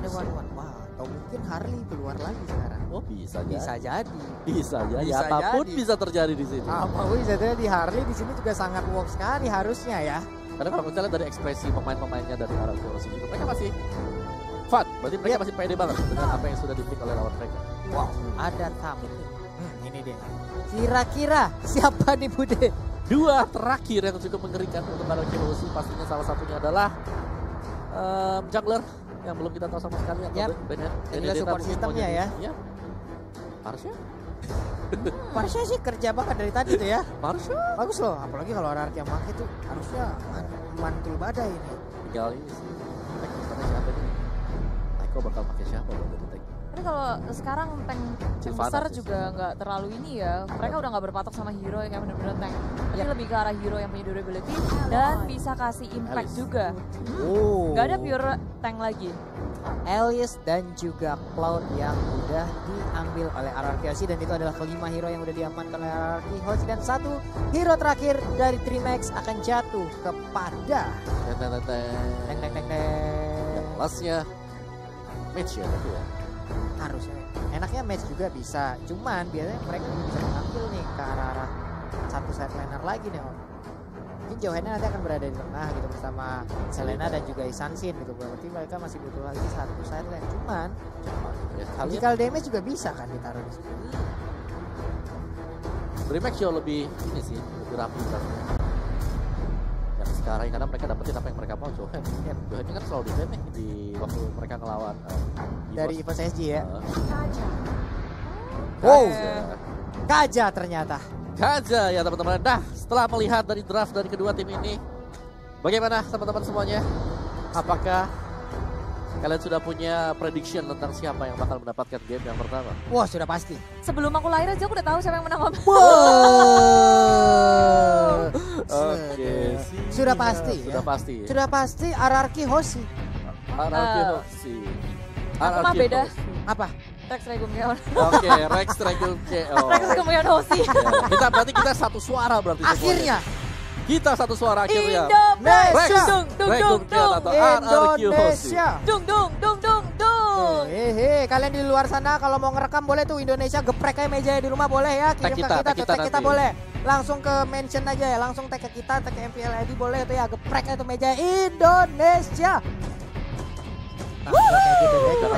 Wah, atau mungkin Harley keluar lagi sekarang. Oh bisa jadi. Bisa jadi. Apapun bisa terjadi di sini. Apapun bisa terjadi. Harley di sini juga sangat work sekali harusnya ya. Karena kalau kita lihat dari ekspresi pemain-pemainnya dari RRQ juga, mereka masih fun. Berarti mereka masih pede banget dengan apa yang sudah dipick oleh lawan mereka. Wow, ada tamu. Ini dia. Kira-kira siapa nih Bude? Dua terakhir yang cukup mengerikan untuk RRQ pastinya salah satunya adalah jungler yang belum kita tahu sama sekali atau Benedetta support sistemnya ya. Iya. Marsha sih kerja banget dari tadi tuh ya. Marsha bagus loh, apalagi kalau RRQ yang pakai tuh harusnya mantul badai ini. Tinggal ini sih. Tank siapa nih? Aiko bakal pakai siapa buat dari tank? Tapi kalau sekarang tank yang besar juga nggak terlalu ini ya. Mereka udah nggak berpatok sama hero yang benar-benar tank. Tapi lebih ke arah hero yang punya durability dan bisa kasih impact juga. Nggak ada pure tank lagi. Alice dan juga Cloud yang udah diambil oleh RRQ dan itu adalah kelima hero yang udah diamankan oleh RRQ dan satu hero terakhir dari Trimax akan jatuh kepada yang lastnya match ya tapi ya. Harusnya enaknya match juga bisa, cuman biasanya mereka bisa mengambil nih ke arah-arah satu side laner lagi nih Om. Mungkin Johanna nanti akan berada di tengah gitu bersama Selena dan juga Isansin gitu. Berarti mereka masih butuh lagi satu side lane. Cuman physical damage juga bisa kan ditaruh di sini. Dreamax jauh lebih ini sih, lebih rapi kan. Yang sekarang karena mereka dapetin apa yang mereka mau. Johan ini kan selalu defend nih di waktu mereka ngelawan dari EVOS SG ya. Kaja ternyata. Kaja ya teman-teman. Nah setelah melihat dari draft dari kedua tim ini, bagaimana teman-teman semuanya? Apakah kalian sudah punya prediction tentang siapa yang bakal mendapatkan game yang pertama? Wah sudah pasti. Sebelum aku lahir aja aku udah tahu siapa yang menang. Oke, sudah pasti. Sudah pasti. Sudah pasti RRQ Hoshi. RRQ Hoshi. Aku mah beda. Apa? Rex Regum Keon. Oke, Rex Regum Keon. Rex Regum Keon Hoshi. Kita satu suara berarti. Akhirnya. Kita satu suara akhirnya. Indonesia. Indonesia. Dung. Hehe, kalian di luar sana kalau mau ngerekam boleh tuh Indonesia geprek kayak meja di rumah boleh ya. Kirim ke kita, kita boleh. Langsung ke mention aja ya, langsung tag ke kita, tag ke MPL ID boleh tuh ya, geprek itu meja Indonesia.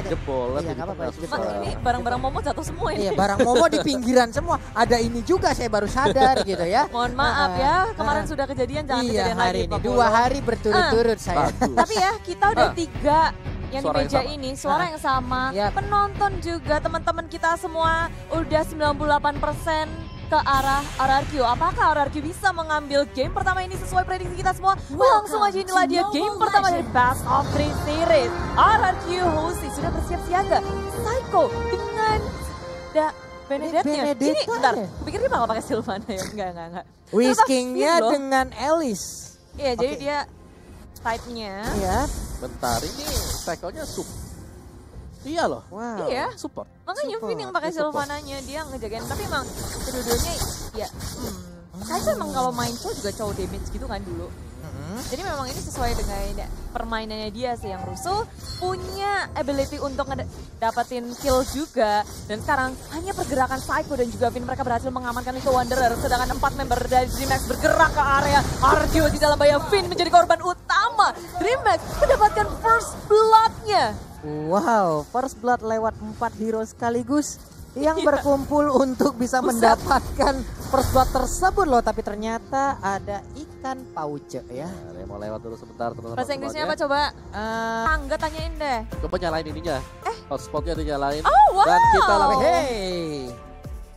Jebol. Ini barang-barang Momo jatuh semua ini. Iya, barang Momo di pinggiran semua. Ada ini juga saya baru sadar gitu ya. Mohon maaf ya, kemarin sudah kejadian, jangan kejadian hari lagi. Ini 2 hari berturut-turut saya. Tapi ya, kita udah 3 yang di meja ini, suara yang sama. Penonton juga, teman-teman kita semua udah 98% ke arah RRQ. Apakah RRQ bisa mengambil game pertama ini sesuai prediksi kita semua? Langsung aja inilah dia game pertama dari Best of 3 Series. RRQ Hoshi sudah bersiap siaga. Psycho dengan Benedetta. Ini bentar, pikir dia bakal pakai Sylvana ya? Enggak. Whiskingnya dengan Alice. Iya, jadi dia type-nya. Iya. Bentar, ini Psycho-nya iya loh. Wow. Iya. Support. Makanya Vin yang pakai Sylvananya, dia ngejagain. Tapi emang kedua-duanya ya. Saya emang kalau main cowok juga cowok damage gitu kan dulu. Jadi memang ini sesuai dengan permainannya dia sih, yang rusuh, punya ability untuk dapetin kill juga. Dan sekarang hanya pergerakan Psycho dan juga Vin, mereka berhasil mengamankan itu Wanderer. Sedangkan 4 member dari Dreamax bergerak ke area RRQ di dalam bahaya. Vin menjadi korban utama. Dreamax mendapatkan first blood-nya. Wow, first blood lewat 4 hero sekaligus yang berkumpul untuk bisa mendapatkan first blood tersebut loh. Tapi ternyata ada ikan pauce ya. Nah, mau lewat dulu sebentar teman-teman. Bahasa Inggrisnya apa coba? Angga tanyain deh. Coba nyalain ininya. Hotspotnya dinyalain. Oh wow. Dan kita langsung.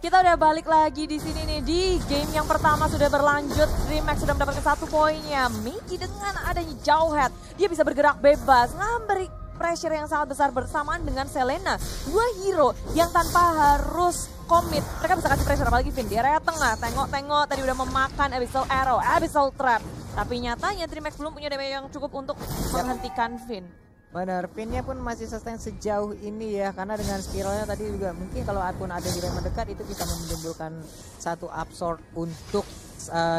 Kita udah balik lagi di sini nih, di game yang pertama sudah berlanjut. Dreamax sudah mendapatkan 1 poinnya. Miki dengan adanya Jauhead, dia bisa bergerak bebas, memberi pressure yang sangat besar bersamaan dengan Selena. 2 hero yang tanpa harus komit. Mereka bisa kasih pressure, apalagi Vin di area tengah. Tengok-tengok tadi udah memakan Abyssal Arrow, Abyssal Trap. Tapi nyatanya Dreamax belum punya damage yang cukup untuk menghentikan Vin. Benar, Vinnya pun masih sustain sejauh ini ya. Karena dengan spiralnya tadi juga mungkin kalau pun ada hero yang mendekat itu bisa menimbulkan satu absorb untuk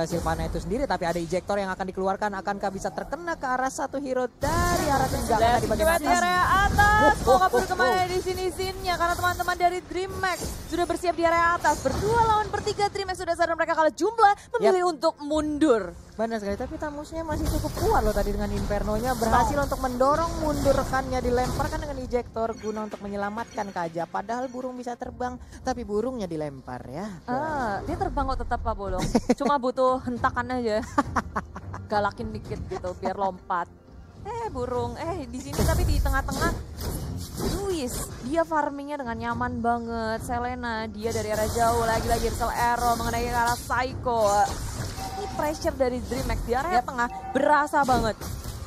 Sylvana itu sendiri, tapi ada ejector yang akan dikeluarkan. Akankah bisa terkena ke arah satu hero dari arah tendangan di bagian di atas? area atas. Mau kabur kemana di sini Sinnya, karena teman-teman dari DreamHack sudah bersiap di area atas. Berdua lawan bertiga, DreamHack sudah sadar mereka kalah jumlah, memilih untuk mundur. Benar sekali, tapi Tamusnya masih cukup kuat loh tadi dengan Inferno-nya. Berhasil untuk mendorong mundur rekannya, dilemparkan dengan ejector guna untuk menyelamatkan Kaja. Padahal burung bisa terbang, tapi burungnya dilempar ya. Dia terbang kok tetap Pak Bolong. Cuma butuh hentakan aja. Galakin dikit gitu biar lompat. Burung, di sini tapi di tengah-tengah Luis, dia farmingnya dengan nyaman banget. Selena, dia dari arah jauh, lagi-lagi Rizel Arrow mengenai ke arah Psycho. Ini pressure dari DreamHack di area tengah berasa banget.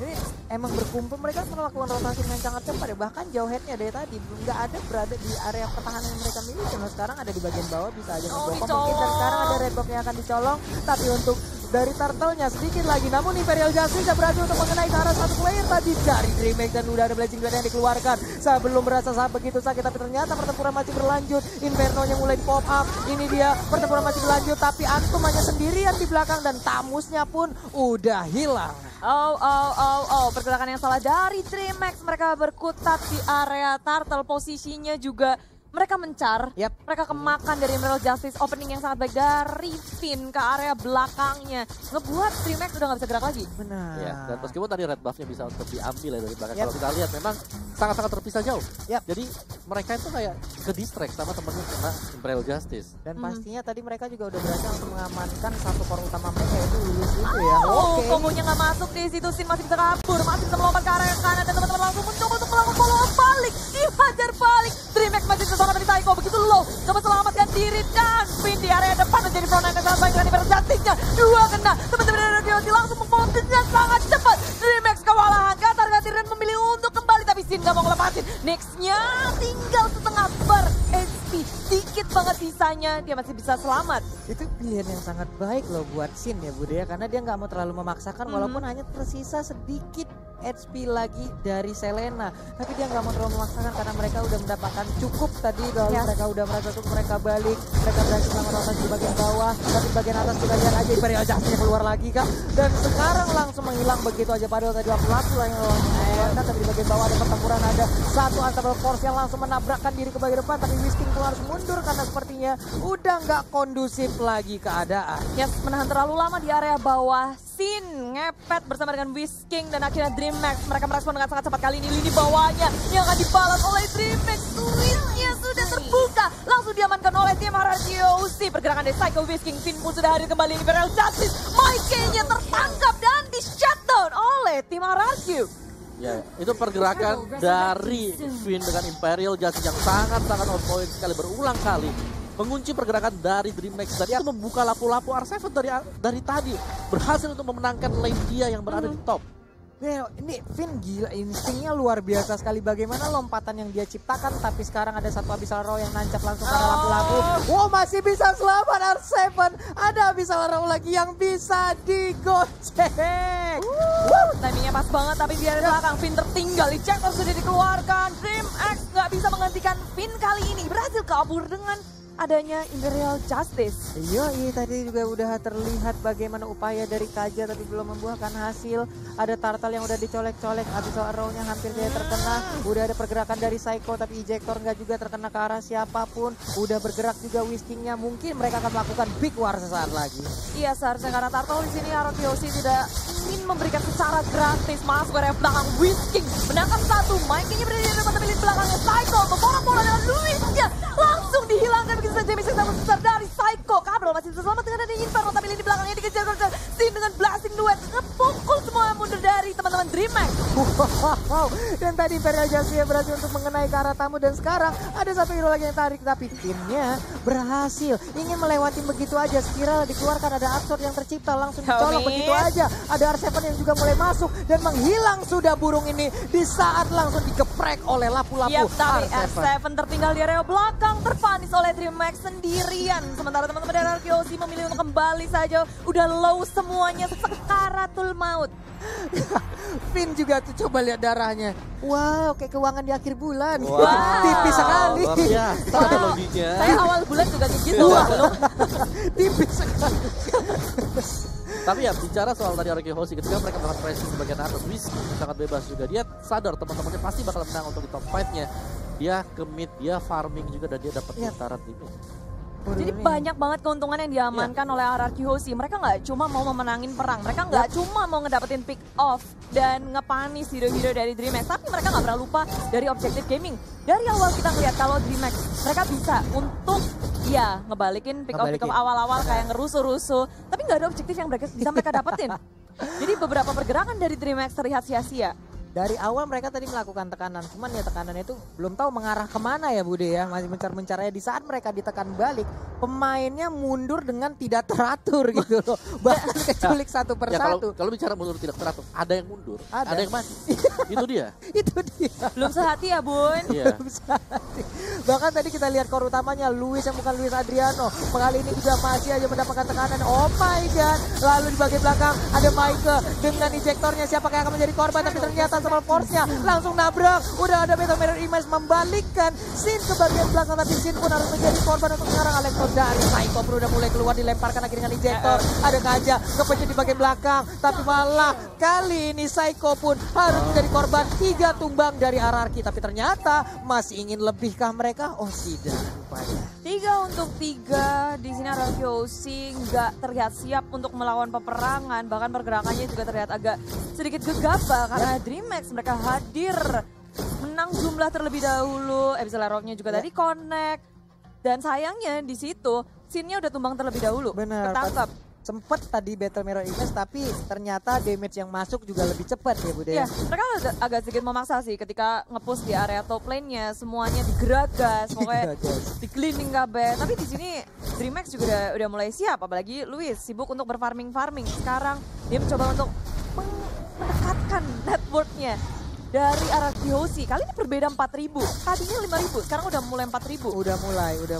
Jadi emang berkumpul mereka melakukan rotasi dengan sangat cepat ya. Bahkan jauhheadnya dari tadi nggak ada berada di area pertahanan yang mereka miliki. Nah, sekarang ada di bagian bawah, bisa aja ngebokong mungkin. Dan sekarang ada red box yang akan dicolong. Tapi untuk dari turtle-nya sedikit lagi. Namun Imperial Justice bisa berhasil untuk mengenai ke arah satu player tadi dari DreamHack. Dan udah ada Blazing Blade yang dikeluarkan. Saya belum merasa begitu sakit, tapi ternyata pertempuran masih berlanjut. Inferno-nya mulai di pop up. Ini dia, pertempuran masih berlanjut. Tapi Antum hanya sendirian di belakang dan Tamusnya pun udah hilang. Pergerakan yang salah dari DreamHack. Mereka berkutat di area turtle, posisinya juga mereka mencar, mereka kemakan dari Emerald Justice. Opening yang sangat baik dari Finn ke area belakangnya ngebuat DreamHack udah gak bisa gerak lagi. Benar. Ya, dan meskipun tadi red buff-nya bisa untuk diambil ya dari belakang. Kalau kita lihat memang sangat-sangat terpisah jauh. Jadi mereka itu kayak ke distract sama temennya kena Imperial Justice. Dan pastinya tadi mereka juga udah berhasil untuk mengamankan satu core utama mereka, yaitu Lulus itu ya. Kombonya gak masuk di situ. Sin masih bisa kabur, masih bisa melompat ke area kanan. Dan teman-teman langsung mencoba untuk melakukan follow up balik. Dihajar balik. DreamHack masih bersama dari Psycho, begitu low. Coba selamatkan diri dan Finn di area depan menjadi frontline yang sangat baik dengan Imperial Justice-nya. Dua kena. Teman-teman dari RGOC langsung memfollow dengan sangat cepat. DreamHack kewalahan. Katar-katir dan memilih untuk kembali. Tapi Sin gak mau ngelepasin. Next-nya tinggal setengah bar HP. Dikit banget sisanya. Dia masih bisa selamat. Itu pilihan yang sangat baik loh buat Sin ya Budi ya. Karena dia nggak mau terlalu memaksakan walaupun hanya tersisa sedikit HP lagi dari Selena. Tapi dia nggak mau terlalu memaksakan karena mereka udah mendapatkan cukup tadi. Lalu mereka udah merasa cukup, mereka balik. Mereka berhasil melakukan rotasi di bagian bawah. Tapi di bagian atas kita lihat aja Imperial Justice keluar lagi Kak. Dan sekarang langsung menghilang begitu aja. Padahal tadi laku lah yang mengeluarkan. Tapi di bagian bawah ada pertempuran, ada satu Unstoppable Force yang langsung menabrakkan diri ke bagian depan. Tapi Whisking pun harus mundur karena sepertinya udah nggak kondusif lagi keadaan. Menahan terlalu lama di area bawah. Sin ngepet bersama dengan Whisking dan akhirnya DreamHack. Mereka merespon dengan sangat cepat kali ini. Lini bawahnya yang akan dibalas oleh DreamHack. Switch-nya sudah terbuka. Langsung diamankan oleh tim RGOC. Pergerakan dari Psycho Whisking. Finn pun sudah hadir kembali. Imperial Justice. Mike-nya tertangkap dan di shutdown oleh tim RRQ. Ya, itu pergerakan dari Finn dengan Imperial Justice yang sangat-sangat on point sekali, berulang kali mengunci pergerakan dari DreamHack. Dan itu membuka lapu-lapu R7 dari tadi. Berhasil untuk memenangkan lane dia yang berada di top. Ini Finn gila, instingnya luar biasa sekali. Bagaimana lompatan yang dia ciptakan, tapi sekarang ada satu Abyssal Row yang nancap langsung ke lampu-lampu. Wow, masih bisa selamat R7. Ada Abyssal Row lagi yang bisa digocek. Timingnya pas banget, tapi di area belakang Finn tertinggal. Ejector sudah dikeluarkan. DreamHack nggak bisa menghentikan Finn kali ini. Berhasil kabur dengan adanya Imperial Justice. Iya, tadi juga udah terlihat bagaimana upaya dari Kaja tapi belum membuahkan hasil. Ada Turtle yang udah dicolek-colek, Abyssal Arrow-nya hampir dia terkena. Udah ada pergerakan dari Psycho tapi ejector nggak juga terkena ke arah siapapun. Udah bergerak juga Whisking-nya. Mungkin mereka akan melakukan big war sesaat lagi. Iya, seharusnya karena Turtle di sini RGOC tidak ingin memberikan secara gratis. Masuk area belakang Whisking. Menangkap satu. Mike-nya berada di depan tapi belakangnya Psycho. Membola-bola dengan Luis-nya. Langsung dihilangkan begitu saja. Misi yang besar dari Psycho. Kabel masih bisa selamat dengan adanya Inferno. Tapi ini di belakangnya dikejar. Sin dengan blasting duet. Ngepukul semua mundur dari teman-teman DreamHack. Wow. Dan tadi Imperial Justice berhasil untuk mengenai ke arah tamu. Dan sekarang ada satu hero lagi yang tarik. Tapi timnya berhasil. Ingin melewati begitu aja. Spiral dikeluarkan. Ada Absurd yang tercipta. Langsung dicolok begitu aja. Ada R7 yang juga mulai masuk. Dan menghilang sudah burung ini. Di saat langsung dikeprek oleh lapu-lapu tapi R7. R7 tertinggal di area belakang. Terpanis oleh DreamHack sendirian. Sementara teman-teman dari RGOC memilih untuk kembali saja. Udah low semuanya. Sekaratul maut. Finn juga tuh, coba lihat darahnya. Wow, kayak keuangan di akhir bulan. Wow. Tipis sekali. Luar biasa teknologinya. Saya awal bulan juga kayak gitu. Tipis sekali. Tapi ya bicara soal tadi Araki Hoshi, ketika mereka melakukan pressing di bagian atas, Wiz sangat bebas juga. Dia sadar teman-temannya pasti bakal menang untuk di top 5-nya. Dia ke mid, dia farming juga, dan dia dapat getaran di mid. Jadi banyak banget keuntungan yang diamankan oleh RRQ Hoshi. Mereka nggak cuma mau memenangin perang, mereka nggak cuma mau ngedapetin pick off dan ngepanis hero-hero dari DreamHack, tapi mereka nggak pernah lupa dari objektif gaming. Dari awal kita ngeliat kalau DreamHack mereka bisa untuk ya ngebalikin pick off awal-awal kayak ngerusuh-rusuh, tapi nggak ada objektif yang bisa mereka dapetin. Jadi beberapa pergerakan dari DreamHack terlihat sia-sia. Dari awal mereka tadi melakukan tekanan, cuman ya tekanannya itu belum tahu mengarah kemana ya Bude ya, masih mencar-mencarnya. Di saat mereka ditekan balik, pemainnya mundur dengan tidak teratur gitu loh, bahkan keculik satu Ya, persatu. kalau bicara mundur tidak teratur, ada yang mundur, ada yang maju. Itu dia. Itu dia. Belum sehati ya Bun. Iya. Bahkan tadi kita lihat core utamanya Luis yang bukan Luis Adriano, kali ini juga masih aja mendapatkan tekanan. Oh my god. Lalu di bagian belakang ada Maike dengan injektornya, siapa yang akan menjadi korban, tapi ternyata sama force-nya langsung nabrak. Udah ada Battle Mirror Image membalikkan Sin ke bagian belakang, tapi Sin pun harus menjadi korban untuk sekarang. Elektro dari Psycho pun udah mulai keluar, dilemparkan akhirnya dengan injektor. Ada Kaja kepencet di bagian belakang, tapi malah kali ini Psycho pun harus menjadi korban. 3 tumbang dari RRQ, tapi ternyata masih ingin lebihkah mereka? Oh tidak, rupanya 3 untuk 3 di sini RRQ Hoshi nggak terlihat siap untuk melawan peperangan, bahkan pergerakannya juga terlihat agak sedikit gegabah karena DreamHack mereka hadir menang jumlah terlebih dahulu. Leroknya juga tadi connect, dan sayangnya di situ scene-nya udah tumbang terlebih dahulu. benar. Ketangkap. Sempet tadi Battle Mirror Image, tapi ternyata damage yang masuk juga lebih cepat ya Bude. Ya, mereka agak sedikit memaksa sih ketika nge-push di area top lane-nya, semuanya digeragas, pokoknya di cleaning kabeh. Tapi di sini DreamHack juga udah mulai siap, apalagi Luis sibuk untuk berfarming. Sekarang dia mencoba untuk mendekatkan network-nya dari RRQ Hoshi. Kali ini berbeda 4.000, tadinya 5.000, sekarang udah mulai 4.000. Udah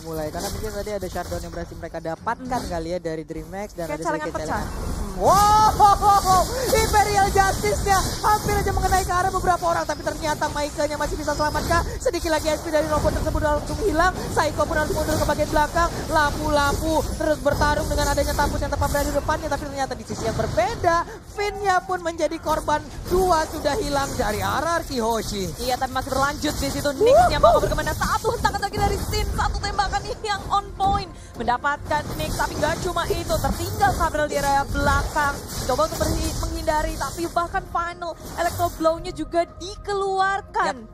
mulai. Karena mungkin tadi ada shutdown yang berhasil mereka dapatkan kali ya dari DreamHack, dan Kayak ada celengan sedikit pecah. Wow, Imperial Justice-nya hampir aja mengenai ke arah beberapa orang, tapi ternyata Maike-nya masih bisa selamatkan. Sedikit lagi HP dari robot tersebut langsung hilang. Psycho pun harus mundur ke bagian belakang. Lampu terus bertarung dengan adanya tampus yang tepat berada di depannya, tapi ternyata di sisi yang berbeda, Finn-nya pun menjadi korban. 2 sudah hilang dari RRQ Hoshi. Iya, tapi masih berlanjut di situ. Nyx-nya mau berkemana, satu hentangan lagi dari Sin, satu tembakan ini yang on point. Mendapatkan Nyx, tapi gak cuma itu, tertinggal Gabriel di area belakang. Coba untuk menghindari, tapi bahkan final Electro Blow-nya juga dikeluarkan.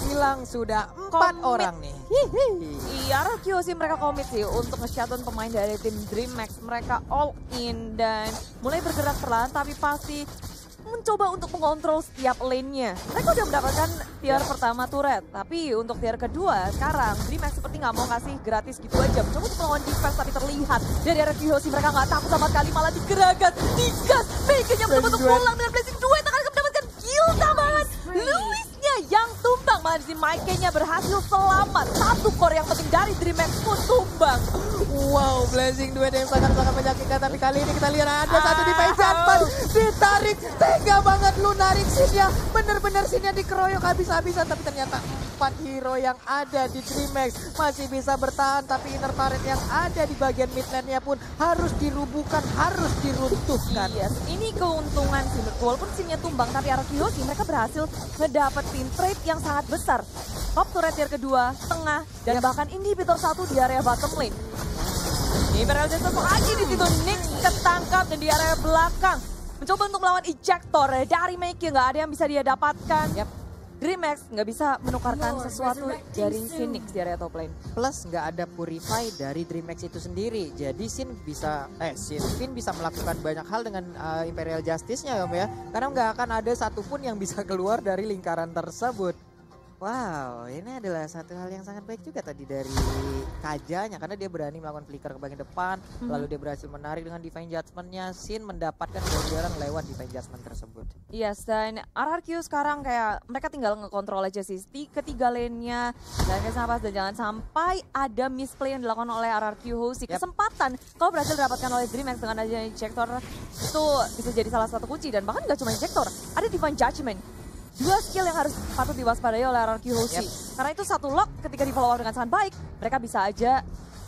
Hilang sudah 4 Komit. orang nih. Iya, RRQ Hoshi mereka komit sih untuk nge-shutdown pemain dari tim DreamHack. Mereka all in dan mulai bergerak perlahan, tapi pasti mencoba untuk mengontrol setiap lane-nya. Mereka udah mendapatkan tier pertama turret, tapi untuk tier kedua sekarang DreamHack seperti nggak mau kasih gratis gitu aja. Mencoba untuk melawan defense, tapi terlihat dari RRQ Hoshi mereka nggak takut sama sekali, malah digeragas, digas. Baiknya mencoba untuk pulang dengan blessing duet, akan mendapatkan kill tambahan. Luisnya yang tumbang, malah di sini Maike-nya berhasil selamat. Satu core yang penting dari DreamHack pun tumbang. Wow, blessing duet yang sangat-sangat menyakitkan, tapi kali ini kita lihat ada satu di Paisan ditarik, tega banget lu narik Sin-nya, bener-bener Sin-nya dikeroyok habis-habisan, tapi ternyata 4 hero yang ada di DreamHack masih bisa bertahan, tapi inner turret yang ada di bagian mid lane-nya pun harus dirubuhkan, harus diruntuhkan. Yes, ini keuntungan sih, walaupun Sin-nya tumbang, tapi RRQ Hoshi mereka berhasil ngedapetin trade yang sangat besar. Top turret tier kedua, tengah, dan bahkan inhibitor 1 di area bottom lane. Imperial Justice lagi di situ, Nyx ketangkap dan di area belakang mencoba untuk melawan ejector dari Maike, nggak ada yang bisa dia dapatkan. DreamHack nggak bisa menukarkan sesuatu dari Phoenix di area top lane. Plus nggak ada Purify dari DreamHack itu sendiri, jadi Finn bisa melakukan banyak hal dengan Imperial Justice-nya ya, karena nggak akan ada satupun yang bisa keluar dari lingkaran tersebut. Wow, ini adalah satu hal yang sangat baik juga tadi dari Kajanya, karena dia berani melakukan flicker ke bagian depan, lalu dia berhasil menarik dengan divine judgment-nya. Sin mendapatkan kejuaraan lewat divine judgment tersebut. Yes, dan RRQ sekarang kayak mereka tinggal ngekontrol aja sih ketiga lane-nya dan jangan sampai ada misplay yang dilakukan oleh RRQ Hoshi. Kesempatan kalau berhasil didapatkan oleh Dreamhack dengan adanya injector itu bisa jadi salah satu kunci, dan bahkan gak cuma injector, ada divine judgment. Dua skill yang harus patut diwaspadai oleh RRQ Hoshi. Karena itu satu lock ketika di follow dengan sangat baik, mereka bisa aja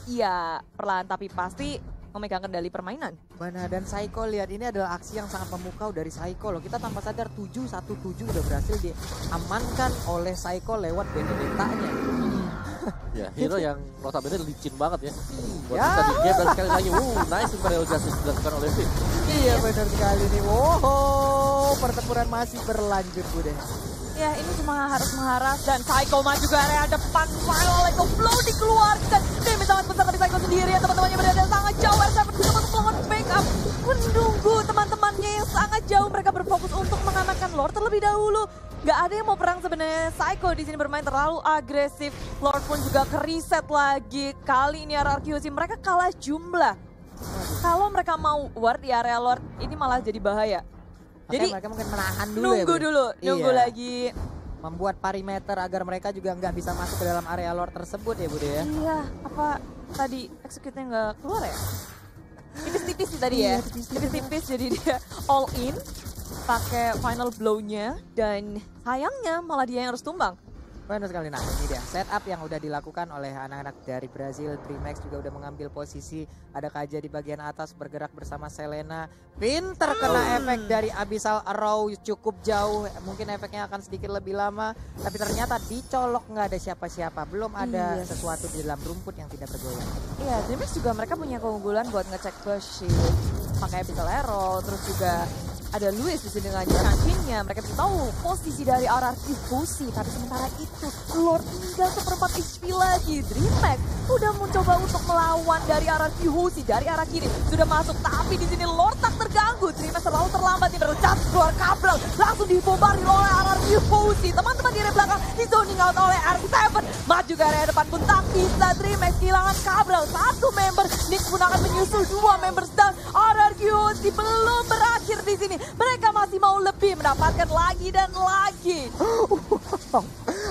ya perlahan tapi pasti memegang kendali permainan. Mana dan Psycho, lihat ini adalah aksi yang sangat memukau dari Psycho loh. Kita tanpa sadar 7-1-7 udah berhasil diamankan oleh Psycho lewat Benedetta-nya. Ya, hero yang notabene licin banget ya. Buat Ya. kita di game dan sekali lagi, nice Imperial Justice dilakukan oleh Finn. Iya benar sekali nih. Wow, pertempuran masih berlanjut Bude. Ya, ini cuma harus mengharap dan Psycho maju ke area depan. Final Echo Flow dikeluarkan. Damage sangat besar tapi Psycho sendirian, teman-temannya berada sangat jauh. R7 juga untuk melakukan backup. Menunggu teman-temannya yang sangat jauh. Mereka berfokus untuk mengamankan Lord terlebih dahulu. Gak ada yang mau perang sebenarnya. Psycho di sini bermain terlalu agresif. Lord pun juga ke-reset lagi. Kali ini RRQ Hoshi mereka kalah jumlah. Kalau mereka mau ward di area Lord, ini malah jadi bahaya. Jadi mereka mungkin menahan dulu nunggu ya, dulu, nunggu Iya. lagi. Membuat perimeter agar mereka juga nggak bisa masuk ke dalam area Lord tersebut ya Bude ya. Iya, apa tadi execute-nya nggak keluar ya? Tipis-tipis sih tadi ya. Tipis-tipis jadi dia all in, pakai final blow-nya, dan sayangnya malah dia yang harus tumbang. Benar sekali. Nah ini dia setup yang udah dilakukan oleh anak-anak dari Brazil. Dreamhack juga udah mengambil posisi. Ada Kaja di bagian atas bergerak bersama Selena. Pinter kena efek dari Abyssal Arrow cukup jauh. Mungkin efeknya akan sedikit lebih lama. Tapi ternyata dicolok nggak ada siapa-siapa. Belum ada sesuatu di dalam rumput yang tidak bergoyang. Iya, Dreamhack juga mereka punya keunggulan buat ngecek bush shield, pakai Abyssal Arrow, terus juga ada Luis di sini dengan Chankin-nya. Mereka bisa tahu posisi dari RRQ Hoshi. Tapi sementara itu Lord tinggal seperempat HP lagi. Dreamhack udah mencoba untuk melawan dari RRQ Hoshi dari arah kiri. Sudah masuk tapi di sini Lord tak terganggu. Dreamhack terlalu terlambat ini bercat keluar kabel. Langsung dibombardir oleh RRQ Hoshi. Teman-teman di area belakang di zoning out oleh R7. Maju ke area depan pun tak bisa. Dreamhack kehilangan kabel. Satu member. Nick pun akan menyusul dua members dan RRQ Hoshi belum berakhir di sini. Mereka masih mau lebih, mendapatkan lagi dan lagi.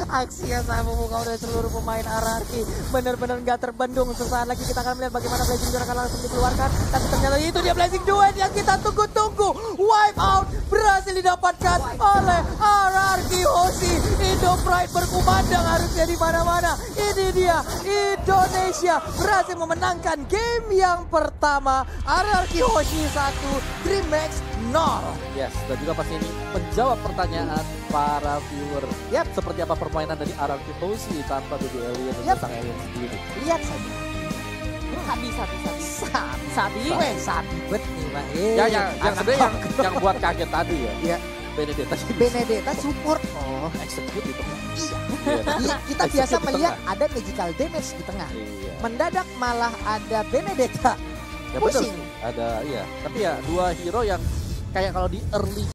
Aksi yang sangat memukau dari seluruh pemain RRQ. Benar-benar nggak terbendung. Sesaat lagi kita akan melihat bagaimana Blazing Duet akan langsung dikeluarkan. Tapi ternyata itu dia Blazing Duet yang kita tunggu-tunggu. Wipe out berhasil didapatkan oleh RRQ Hoshi. Indo Pride berkumandang harusnya di mana-mana. Ini dia Indonesia berhasil memenangkan game yang pertama. RRQ Hoshi 1, Dreamhack 0. Yes, dan juga pasti ini menjawab pertanyaan para viewer. Seperti apa permainan dari RRQ Hoshi tanpa Baby Alien dan sang Alien sendiri. Lihat saja. Sabi. Sabi bet nih Mbak. Yang sebenarnya yang buat kaget tadi ya. Iya. Benedetta support. Oh, execute di tengah. Iya, kita biasa melihat ada magical damage di tengah. Iya. Mendadak malah ada Benedetta. Ya betul. Pusing. Ada iya. Tapi ya dua hero yang kayak kalau di early